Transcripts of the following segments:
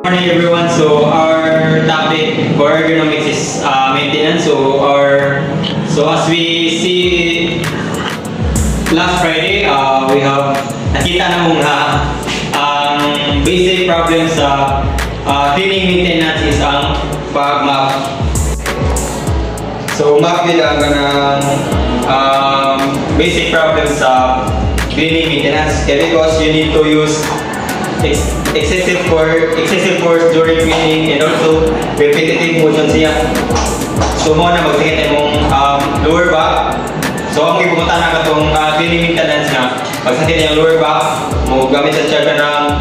Morning everyone. So our topic for ergonomics is maintenance. So as we see last Friday, we have nakita na mga basic problems sa cleaning maintenance is ang pag-map. So map yun ang ganang basic problems sa cleaning maintenance. Because you need to use excessive force during cleaning and also repetitive motion siya. So mo na magtingin mong lower back. So ang ipumunta na katong cleaning maintenance nga pagsakit yung lower back mo gamit sa siya kanang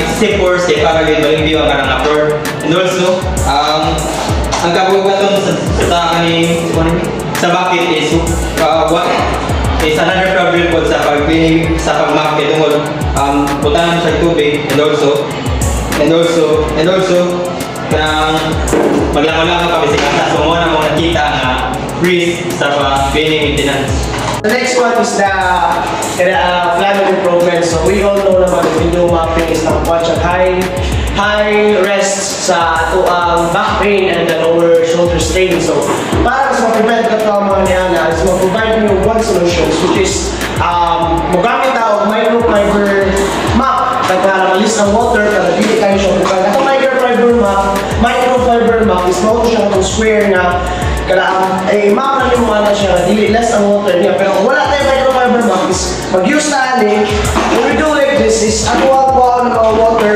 excessive force kaya para gawin baling biwa kanang upper. And also ang kabugaton sa bucket is what is another problem po sa pag-cleaning sa pag-market tungkol putanan sa tubig and also kanang maglangon-langon kami sa kasa. So mo na mo nakita nga risk sa cleaning maintenance. The next one is the flammable improvement. So we all know naman window mapping is nakukuha siya high rest sa ato back pain and the lower shoulder strain. So para sa ma-prevent ka ito mga niyana is ma-provide nyo one solution which is magamit na microfiber map para malis ang water para dili kayo siya pagkain. Ito microfiber map is mo siya itong square na map na yung mga siya dili less ang water niya. Pero kung wala tayong microfiber map is mag-use na ani. What we do like this is akuha ng mga water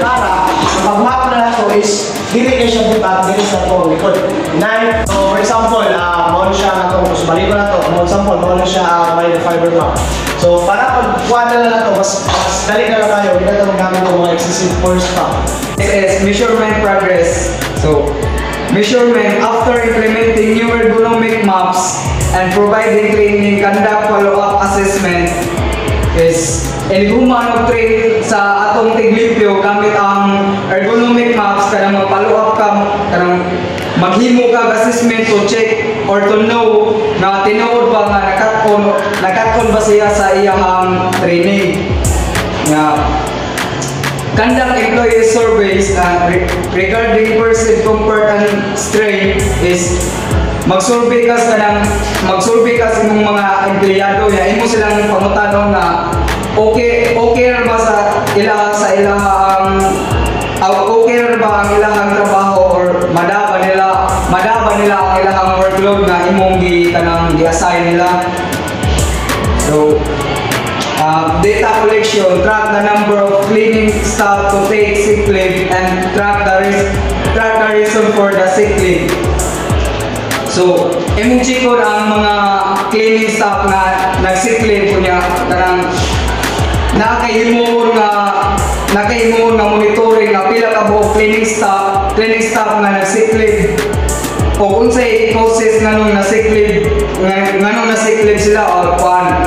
para pag-map na ito is dili kayo siya butat dili sa itong likod. So for example, mo na siya na ito, mas balik ko na ito. For example, mo na siya microfiber map. So para pag-kuha na ito, mas dali na tayo, hindi na ito magamit ng mga excessive force pa. This is measurement progress. So measurement after implementing new ergonomic maps and providing training, conduct follow-up assessment is inhuman of train sa atong tiglipyo gamit ang ergonomic maps kanang mag-follow up ka kanang maghimo ka assessment to check or to know na tinuod ba nga nakatkon ba siya sa iyang training nga conduct employee surveys regarding perceived comfort and strain is mag-survey ka sa imong mga empleyado ya imo silang pangutanon na okay ba sa ilahang okay ba ang ilahang trabaho or madaba nila ang ilahang workload na imong gi-assign nila. So data collection, track the number of cleaning staff to take sick leave and track the reason for the sick leave. So, imong chikod ang mga cleaning staff na nag-sick leave kunya kanang nakahimo nga monitoring nga pila ka buok cleaning staff nga nag-sick leave o unsay causes nganong na-sick leave sila or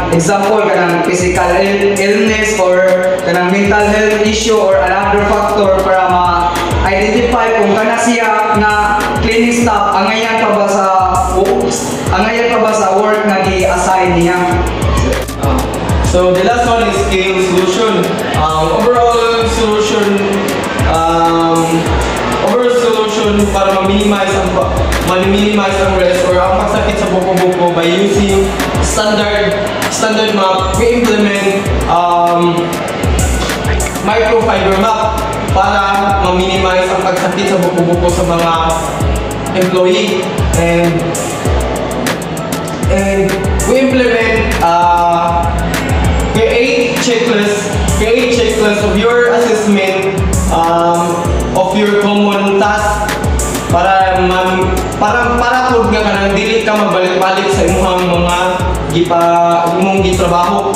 example kanang physical illness or kanang mental health issue or another factor para ma-identify kung kana siya nga cleaning staff angayan pa ba sa work na gi-assign niya. So the last one is game solution. Overall solution para ma-minimize ang rest or ang pagsakit sa buko-buko by using standard map. We implement microfiber map para ma-minimize ang pagsakit sa buko-buko sa mga employee and we implement create checklist of your assessment of your common task para pud nga kanang dili ka magbalik-balik sa imong mga imong gitrabaho.